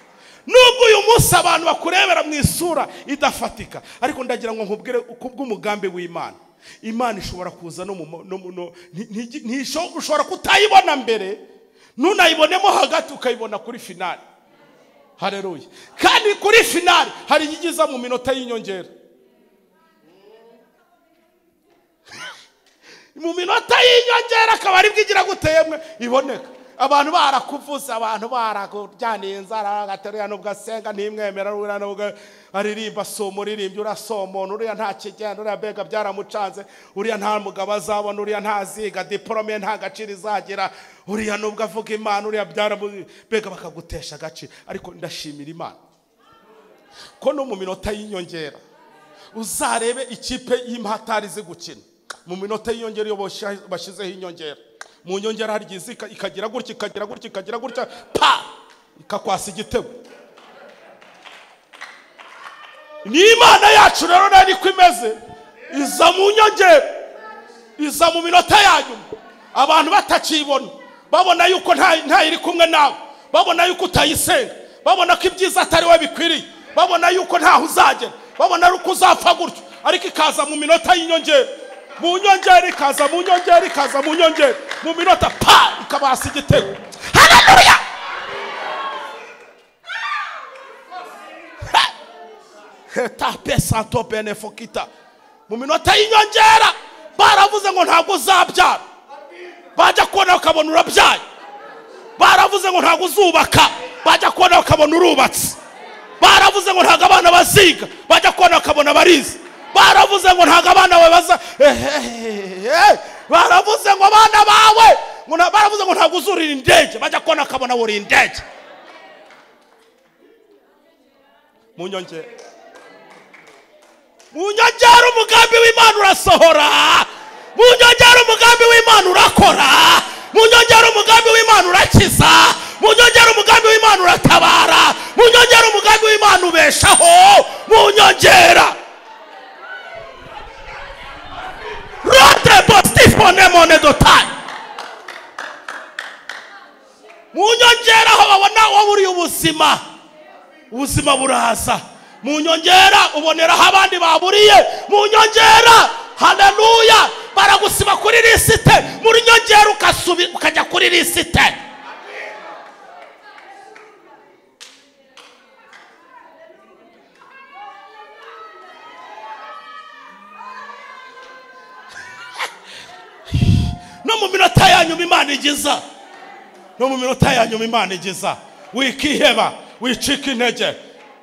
Nubwo uyu munsi abantu bakurebera mu isura idafatika ariko ndagira ngo nkubwire kubw'umugambi w'Imana. Imana ishobora kuza ushobora kutayibona mbere nunayibonemo hagati ukayibona kuri finali. Haleluya! Kandi kuri finali hari igiza mu minota y'inyongera. Mu minota y'inyongera akaba ari bwigira guteyemwe iboneka. Abantu barakuvuza, abantu barakuryaniye inzara agateruya nubwo asenga ntimwemera uriya nubwo aririmba somuririmbye urasomona uriya nta kigenda uriya bega byaramucanze uriya nta mugabo azabona uriya ntaziga diplome nta gaciro izagira uriya nubwo avuga Imana uriya bega bakagutesha agaciro. Ariko ndashimira Imana ko no mu minota y'inyongera uzarebe ikipe y'impatari zigukina mu minota y'inyongera iyo bashizeho inyongera mu nyongera hari gizika ikagira gutya pa ikakwasa igitego. Ni Imana yacu rero nari kwimeze iza mu nyongera iza mu minota yanyu abantu batakibona babona yuko nta iri kumwe nawe babona yuko utayisenga babona ko ibyiza atari we bikwiriye babona yuko ntaho uzagera babona yuko uzapfa gutyo ariko ikaza mu minota y'inyongera mu nyongera ikaza mu nyongera mu minota pa ikabasa igitego. Haleluya! Heta pesa to benefokita mu minota y'inyongera baravuze ngo ntabwo uzabyara bajya kubona ukabona urabyaye. Baravuze ngo ntabwo uzubaka bajya kubona ukabona urubatse. Baravuze ngo ntabwo abana baziga bajya kubona ukabona barize. Baravuze ngo ntabwo abana bawe baza baravuze ngo abana bawe baravuze ngo ntabwo uzurira indege bajya kubona akabona wuri indege. Mu nyongera umugambi w'Imana urasohora. Mu nyongera umugambi w'Imana urakora. Mu nyongera umugambi w'Imana urakiza. Mu nyongera umugambi w'Imana uratabara. Mu nyongera umugambi w'Imana ubeshaho. Mu nyongera rote postifone monedotai. Mu nyongera aho babona waburiye ubuzima buraza. Mu nyongera uboneraho abandi baburiye. Mu nyongera haleluya baragusiba kuri lisite. Muri nyongera ukajya kuri lisite. No mu minota yanyu Imana igiza. No mu minota yanyu Imana igiza. Wikiheba, wicika intege,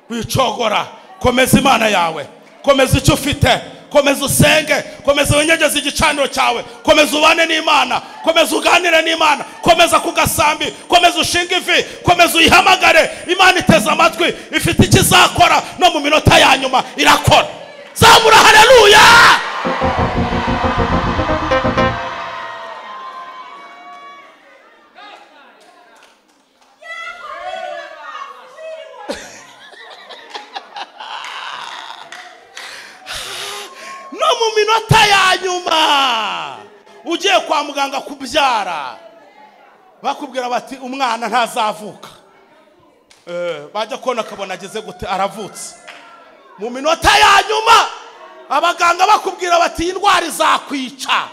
wicogora. Komeza Imana yawe. Komeza icyo ufite. komeza usenge, komeza wenyegeze igicaniro cyawe, komeza ubane n'Imana, komeza uganire n'Imana, komeza ku gasambi, komeza ushinga ivi, komeza uyihamagare. Imana iteze amatwi, ifite ikizakora no mu minota ya nyuma irakora. Zamura haleluya! No mu minota ya nyuma ugiye kwa muganga kubyara, bakubwira bati umwana ntazavuka, bajya kona kabona ageze gute aravutse. Mu minota ya nyuma abaganga bakubwira bati indwara izakwica,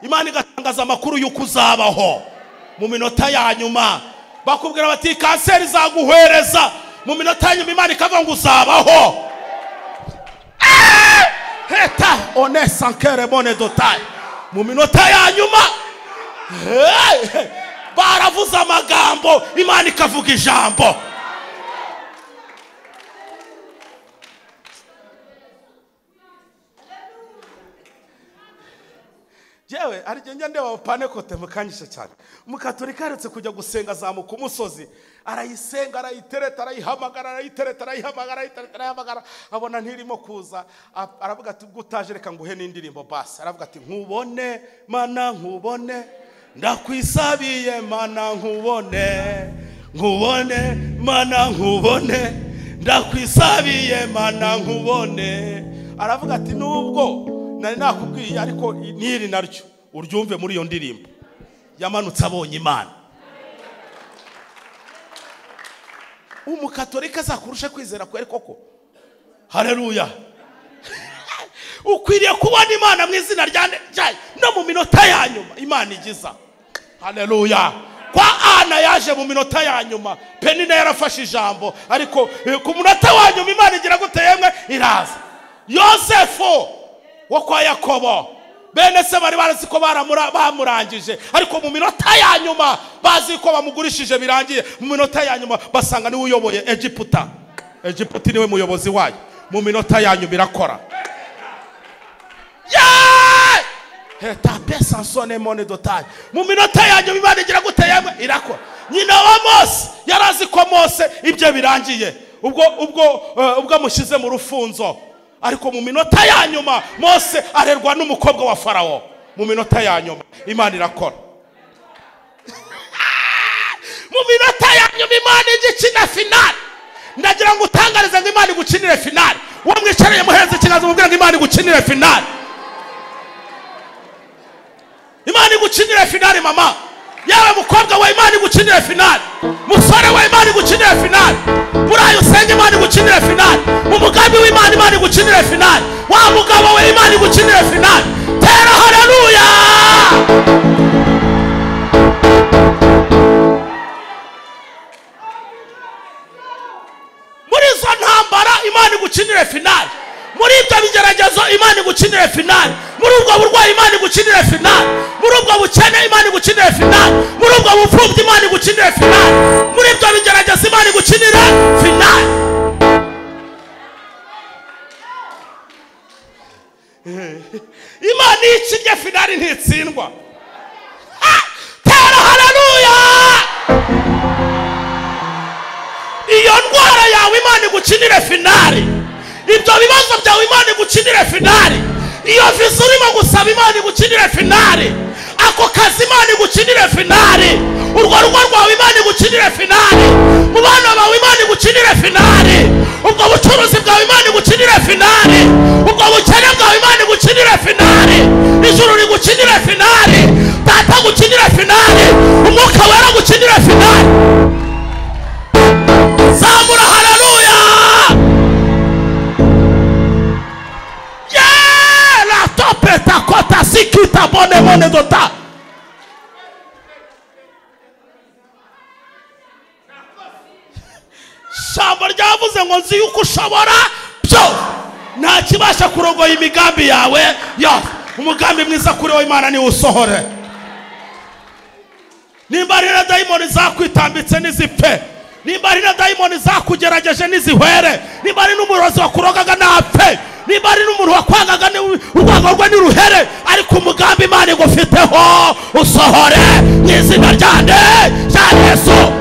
Imana igatangaza amakuru y'uko uzabaho. Mu minota ya nyuma bakubwira bati kanseri izaguhwereza, mu minota ya nyuma Imana ikavuga ngo uzabaho. Heta onesankere bone dotai. Mu minota ya nyuma baravuza amagambo, Imana ikavuga ijambo. Jewe arigenge ndeba Panekote mukanyishe cyane. Mukatolika aretse kujya gusenga azamuka umusozi, arayisenga, arayitereta, arayihamagara, arayitereta, arayihamagara, arayitereta, arayihamagara, abona ntirimo kuza, aravuga ati gutaje reka nguhe n'indirimbo basi. Aravuga ati nkubone mana nkubone, ndakwisabiye mana nkubone, nkubone mana nkubone, ndakwisabiye mana nkubone. Aravuga ati nubwo nari nakubwiye ariko niri naryo uryumve muri iyo ndirimbo. Yamanutse abonye Imana. Umukatolika azakurusha kwizera kwere koko. Haleluya! Ukwiriye kubona Imana mu izina ryanjye no mu minota ya nyuma Imana igiza. Haleluya! Kwa Ana yaje mu minota ya nyuma, Penina yarafashe ijambo, ariko ku munota wa nyuma Imana igira gute yemwe iraza. Yosefu wo kwa Yakobo, bene se bari barazi ko bamurangije, ariko mu minota ya nyuma bazi ko bamugurishije birangiye. Mu minota ya nyuma basanga niwe uyoboye Egiputa. Egiputa niwe muyobozi wayo. Mu minota ya nyuma irakora. Heta pesa sone mone dotai. Mu minota ya nyuma Imana igira gute yemwe irakora. Nyina wa Mose yarazi ko Mose ibyo birangiye, ubwo amushyize mu rufunzo, ariko mu minota ya nyuma Mose arerwa n'umukobwa wa Farawo. Mu minota ya nyuma Imana irakora. Mu minota ya nyuma Imana igikina finale. Ndagira ngo utangarize ngo Imana igukinire finale. Uwo mwicaranye muhereze ikiganza mubwira ngo Imana igukinire finale. Imana igukinire finale mama. Yawe mukobwa wa Imana igukinire finale. Musore wa Imana igukinire finale. Burayi usenge Imana igukinire finale. Mu mugambi w'Imana Imana igukinire finale. Wa mugabo wa Imana igukinire finale. Tera haleluya! Muri zo ntambara Imana igukinire finale. Muri ibyo bigeragezo Imana igukinire finale. Muri ubwo burwayi Imana igukinire finale. Muri ubwo bukene Imana igukinire finale. Muri ubwo bupfubyi Imana igukinire finale. Muri ibyo bigeragezo Imana igukinire finale. Imana ikinye finale ntitsindwa. Tera haleluya! Iyo ndwara yawe Imana igukinire finale. Ibyo bibazo byawe Imana igukinire finale. Iyo viza urimo gusaba Imana igukinire finale. Ako kazi Imana igukinire finale. Urwo rugo rwawe Imana igukinire finale. Mu bana bawe Imana igukinire finale. Ubwo bucuruzi bwawe Imana igukinire finale. Ubwo bukene bwawe Imana igukinire finale. Ijuru rigukinire finale. Data gukinire finale. Umwuka wera gukinire finale. Zamura haleluya! La topeta kota sikita bone dota. Shambo ryavuze ngo nzi yuko ushobora byo, nta kibasha kurogoya imigambi yawe yose. Umugambi mwiza kuri wowe Imana ni usohore. Nimba ari na daimoni zakwitambitse nizipfe, nimba ari na daimoni zakugerageje nizihwere, nimba ari n'umurozi wakurogaga napfe, nimba ari hari n'umuntu wakwangaga urwango rwe n'uruhere, ariko umugambi Imana igufiteho usohore mu izina rya Yesu.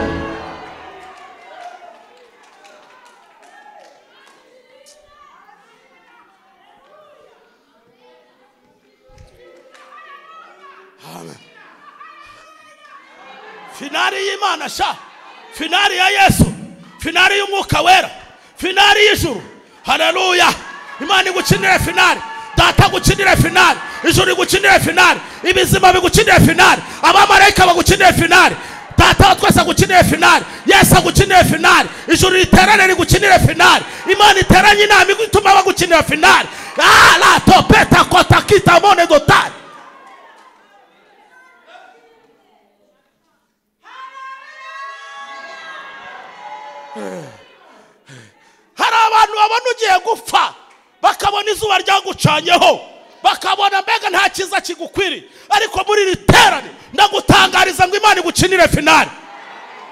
Finali y'Imana sha, finali ya Yesu, finali y'Umwuka Wera, finali y'ijuru. Haleluya. Imana igukinire finali, data gukinire finali, ijuru igukinire finali, ibizima bigukinire finali, abamarayika bagukinire finali, data wa twese agukinire finali, Yesu agukinire finali, ijuru riterane rigukinire finali, Imana iteranye inama igutuma bagukinira finali. La topeta kota kita mone dotari. Hari abantu babona ugiye gupfa, bakabona izuba ryagucanyeho, bakabona mbega nta kiza kigukwiri, ariko muri riterane ndagutangariza ngo Imana igukinire finali.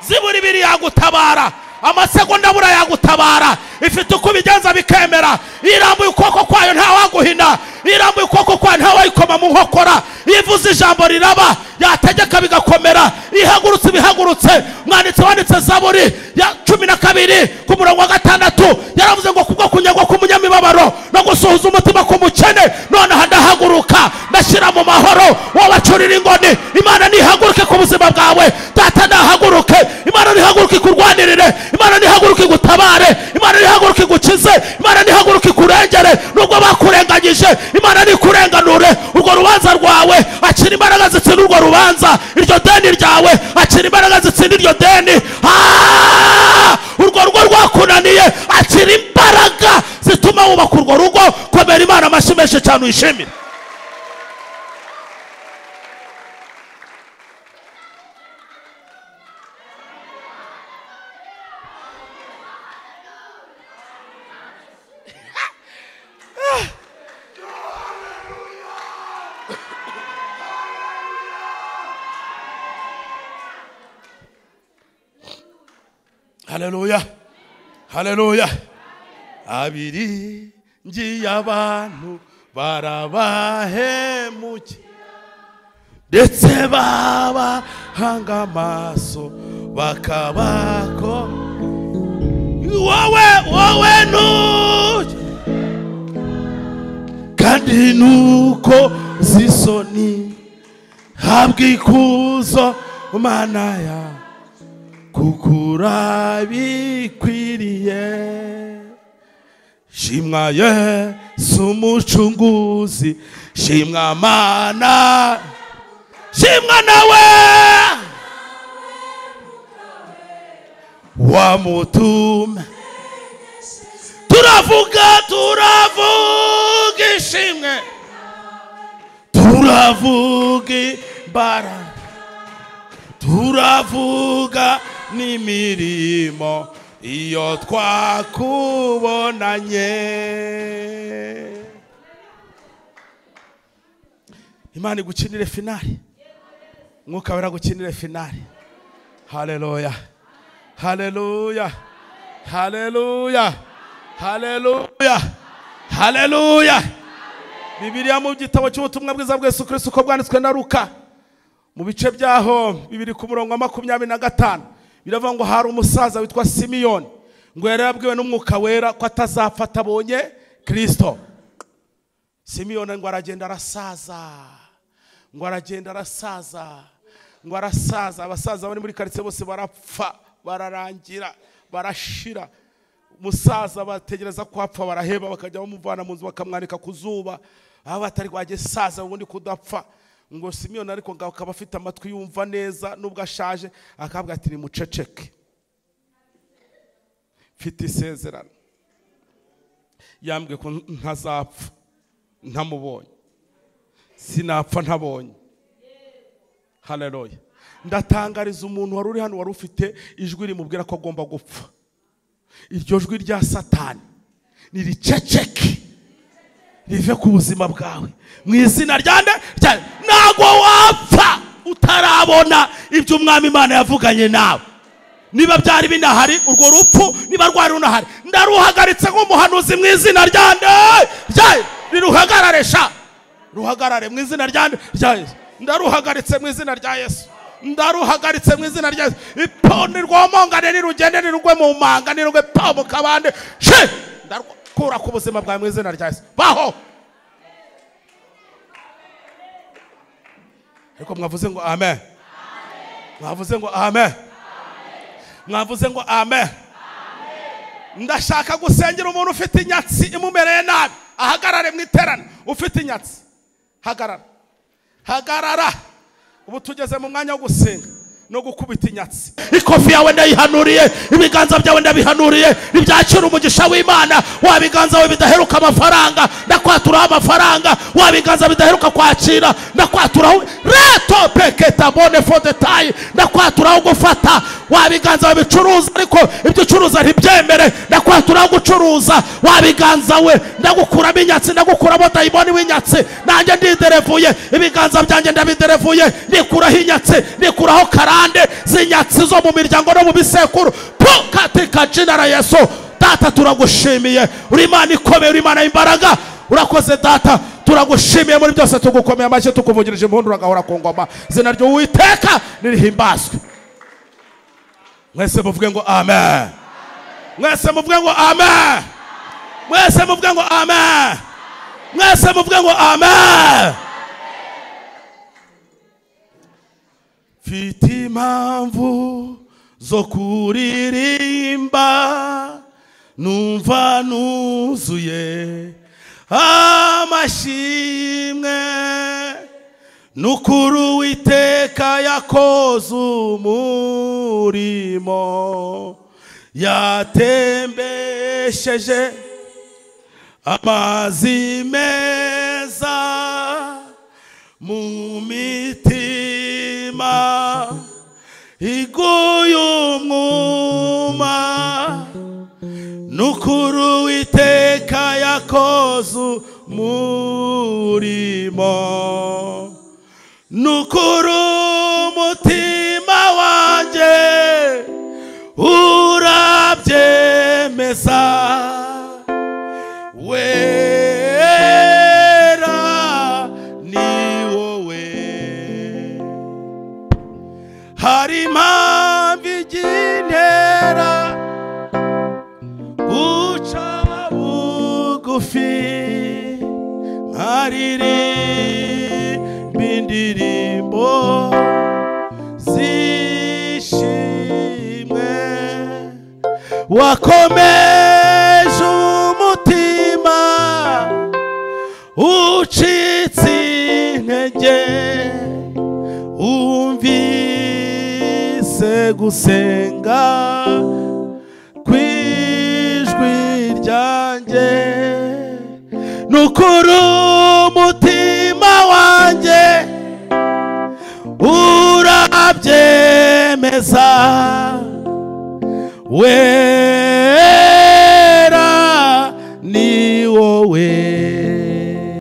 Ziburi ibiri yagutabara, amasegonda abura yagutabara, ifite uko bigenza bikemera. Irambuye ukuboko kwayo nta waguhina, irambuye ukuboko kwayo nta wayikoma mu nkokora, ivuze ijambo riraba, yategeka bigakomera, ihagurutse bihagurutse. Mwanditsi wanditse Zaburi ya 12 ku murongo wa 6 yaravuze ngo kubwo kunyagwa k'umunyamibabaro no gusuhuza umutima k'umukene, none ndahaguruka ndashyira mu mahoro wabacurira ingoni. Imana nihaguruke ku buzima bwawe, data nahaguruke, Imana nihaguruke kurwanirire, Imana nihaguruke gutabare, Imana nihaguruke gukize, Imana nihaguruke kurengere. Nubwo bakurenganyije, Imana nikurenganure. Urwo rubanza rwawe akira imbaraga zitsinda urwo rubanza, iryo deni ryawe akira imbaraga zitsinda iryo deni. Urwo rugo rwakunaniye akira imbaraga zituma wubaka urwo rugo. Komera Imana amashyi menshi cyane uyishimire. Haleluya, haleluya. Abiri ngiye abantu barabahemuke, ndetse babahanga amaso bakabako. Wowe nuje kandi nuko zisoni, habwa ikuzo Mana ya kukura bikwiriye. Shimwa Yesu umucunguzi, shimwa Mana, shimwa nawe wa mutume. Turavuga ishimwe, turavuga imbaraga, turavuga n'imirimo iyo twakubonanye. Imana igukinire finali, Mwuka Wera gukinire finali. Haleluya, haleluya, haleluya, haleluya, haleluya. Bibiliya mu gitabo cy'ubutumwa bwiza bwa Yesu Kristo uko bwanditswe na Luka mu bice byaho 2 ku murongo wa 25 biravuga ngo hari umusaza witwa Simiyoni, ngo yari yabwiwe n'Umwuka Wera ko atazapfa atabonye Kristo. Simiyoni ngo aragenda arasaza, ngo aragenda arasaza, ngo arasaza. Abasaza bari muri karitsiye bose barapfa, bararangira, barashira. Umusaza bategereza ko apfa, baraheba bakajya bamuvana mu nzu bakamwanika ku zuba, aho batari kwaje saza ubundi kudapfa. Ngo Simiyoni ariko ngaho akaba afite amatwi yumva neza nubwo ashaje, akabwa ati nimuceceke, mfite isezerano, yambwiye ko ntazapfa ntamubonye, sinapfa ntabonye. Haleluya. Ndatangariza umuntu wari uri hano wari ufite ijwi rimubwira ko agomba gupfa. Iryo jwi rya Satani niriceceke, rive ku buzima bwawe mu izina ryande. Ntago wapfa utarabona ibyo Umwami Imana yavuganye nawe. niba byari binahari urwo rupfu niba rwari runahari ndaruhagaritse nk'umuhanuzi mu izina ryande riruhagarare sha ruhagarare mu izina ryande rya Yesu ndaruhagaritse mu izina rya Yesu ndaruhagaritse mu izina rya Yesu iponi rwomongane nirugende nirugwe mu manga nirugwe pa mu kabande ndarukura ku buzima bwawe mu izina rya Yesu baho ariko mwavuze ngo amen mwavuze ngo amen mwavuze ngo amen ndashaka gusengera umuntu ufite inyatsi imumereye nabi ahagarare mu iterana ufite inyatsi hagarara ubu tugeze mu mwanya wo gusenga no gukubita inyatsi ikofi yawe ndayihanuriye ibiganza byawe ndabihanuriye ibyakira umugisha w'Imana wabiganza we bidaheruka amafaranga ndakwaturaho amafaranga wabiganza bidaheruka kwakira ndakwaturaho reto peketa bone for the time ndakwaturaho gufata wabiganza we bicuruza ariko ibyo ucuruza ntibyemere ndakwaturaho gucuruza wabiganza we ndagukuramo inyatsi ndagukuramo dayimoni w'inyatsi nanjye ndiderevuye ibiganza byanjye ndabiderevuye ndikuraho inyatsi ndikuraho karande zinyatsi zo mu miryango no mu bisekuru katika jina la Yesu data turagushimiye uri Imana ikomeye uri Imana y'imbaraga urakoze data turagushimiye muri byose tugukomeye amashyi tukuvugirije impundu uragahora ku ngoma izina ry'Uwiteka nirihimbazwe mwese muvuge ngo amen mwese muvuge ngo amen mwese muvuge ngo amen mwese muvuge ngo amen mfite impamvu zo kuririmba numva nuzuye amashimwe n'ukuri Uwiteka yakoze umurimo yatembesheje amazi meza mu mitima iguye umwuma n'ukuri Uwiteka yakoze umurimo n'ukuri umutima wanjye urabyemeza wera ni wowe hari impamvu igintera guca bugufi nkaririmba indirimbo zishimwe wakomeje umutima ucitse intege umvise gusenga kwijwi ryanjye n'ukuri umutima wanjye urabyemeza we